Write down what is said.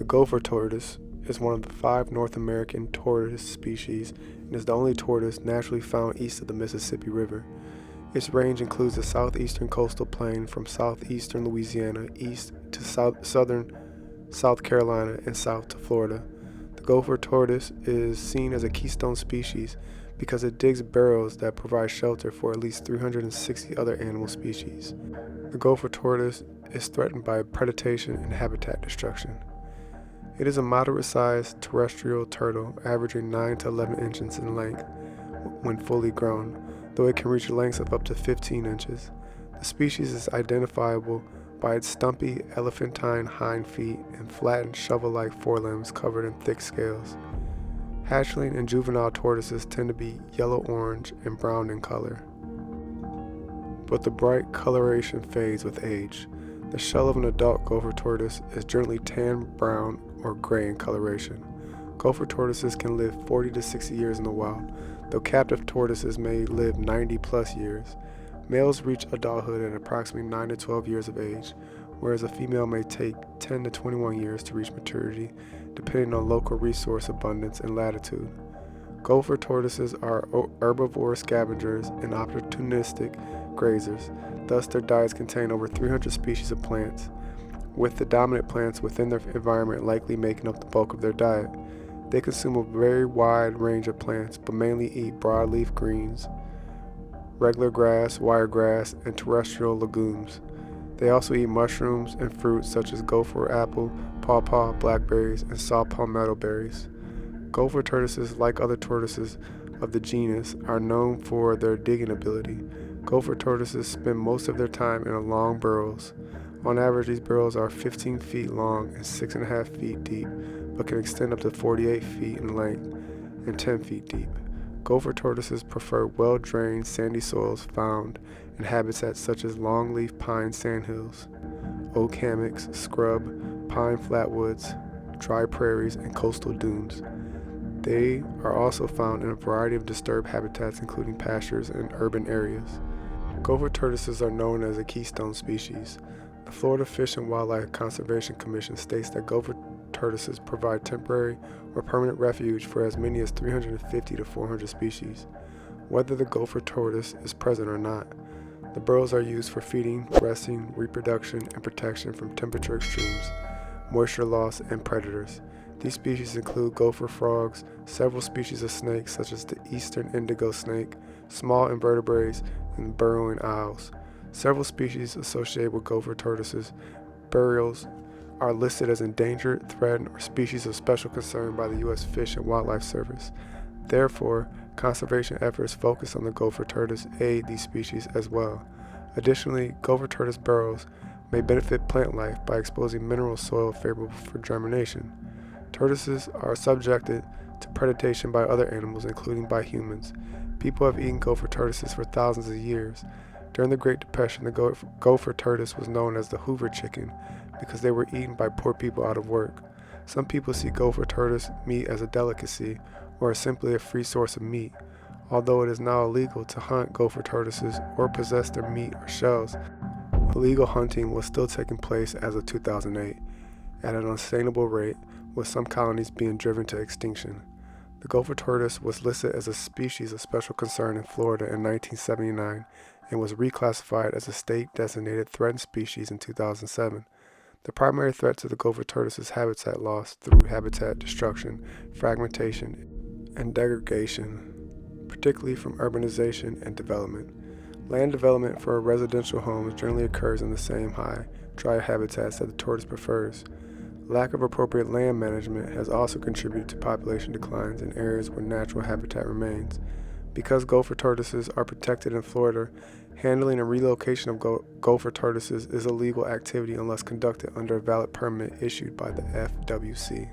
The gopher tortoise is one of the 5 North American tortoise species and is the only tortoise naturally found east of the Mississippi River. Its range includes the southeastern coastal plain from southeastern Louisiana east to southern South Carolina and south to Florida. The gopher tortoise is seen as a keystone species because it digs burrows that provide shelter for at least 360 other animal species. The gopher tortoise is threatened by predation and habitat destruction. It is a moderate-sized terrestrial turtle, averaging 9 to 11 inches in length when fully grown, though it can reach lengths of up to 15 inches. The species is identifiable by its stumpy, elephantine hind feet and flattened, shovel-like forelimbs covered in thick scales. Hatchling and juvenile tortoises tend to be yellow-orange and brown in color, but the bright coloration fades with age. The shell of an adult gopher tortoise is generally tan, brown, or gray in coloration. Gopher tortoises can live 40 to 60 years in the wild, though captive tortoises may live 90 plus years. Males reach adulthood at approximately 9 to 12 years of age, whereas a female may take 10 to 21 years to reach maturity, depending on local resource abundance and latitude. Gopher tortoises are herbivorous scavengers and opportunistic grazers, thus their diets contain over 300 species of plants, with the dominant plants within their environment likely making up the bulk of their diet. They consume a very wide range of plants, but mainly eat broadleaf greens, regular grass, wiregrass, and terrestrial legumes. They also eat mushrooms and fruits such as gopher apple, pawpaw, blackberries, and saw palmetto berries. Gopher tortoises, like other tortoises of the genus, are known for their digging ability. Gopher tortoises spend most of their time in long burrows. On average, these burrows are 15 feet long and 6.5 feet deep, but can extend up to 48 feet in length and 10 feet deep. Gopher tortoises prefer well-drained, sandy soils found in habitats such as longleaf pine sandhills, oak hammocks, scrub, pine flatwoods, dry prairies, and coastal dunes. They are also found in a variety of disturbed habitats, including pastures and urban areas. Gopher tortoises are known as a keystone species. The Florida Fish and Wildlife Conservation Commission states that gopher tortoises provide temporary or permanent refuge for as many as 350 to 400 species, whether the gopher tortoise is present or not. The burrows are used for feeding, resting, reproduction, and protection from temperature extremes, moisture loss, and predators. These species include gopher frogs, several species of snakes such as the eastern indigo snake, small invertebrates, and burrowing owls. Several species associated with gopher tortoises burials are listed as endangered, threatened, or species of special concern by the U.S. Fish and Wildlife Service. Therefore, conservation efforts focused on the gopher tortoise aid these species as well. Additionally, gopher tortoise burrows may benefit plant life by exposing mineral soil favorable for germination. Tortoises are subjected to predation by other animals, including by humans. People have eaten gopher tortoises for thousands of years. During the Great Depression, the gopher tortoise was known as the Hoover chicken because they were eaten by poor people out of work. Some people see gopher tortoise meat as a delicacy or as simply a free source of meat. Although it is now illegal to hunt gopher tortoises or possess their meat or shells, illegal hunting was still taking place as of 2008 at an unsustainable rate, with some colonies being driven to extinction. The gopher tortoise was listed as a species of special concern in Florida in 1979 and was reclassified as a state-designated threatened species in 2007. The primary threat to the gopher tortoise is habitat loss through habitat destruction, fragmentation, and degradation, particularly from urbanization and development. Land development for residential homes generally occurs in the same high, dry habitats that the tortoise prefers. Lack of appropriate land management has also contributed to population declines in areas where natural habitat remains. Because gopher tortoises are protected in Florida, handling and relocation of gopher tortoises is a legal activity unless conducted under a valid permit issued by the FWC.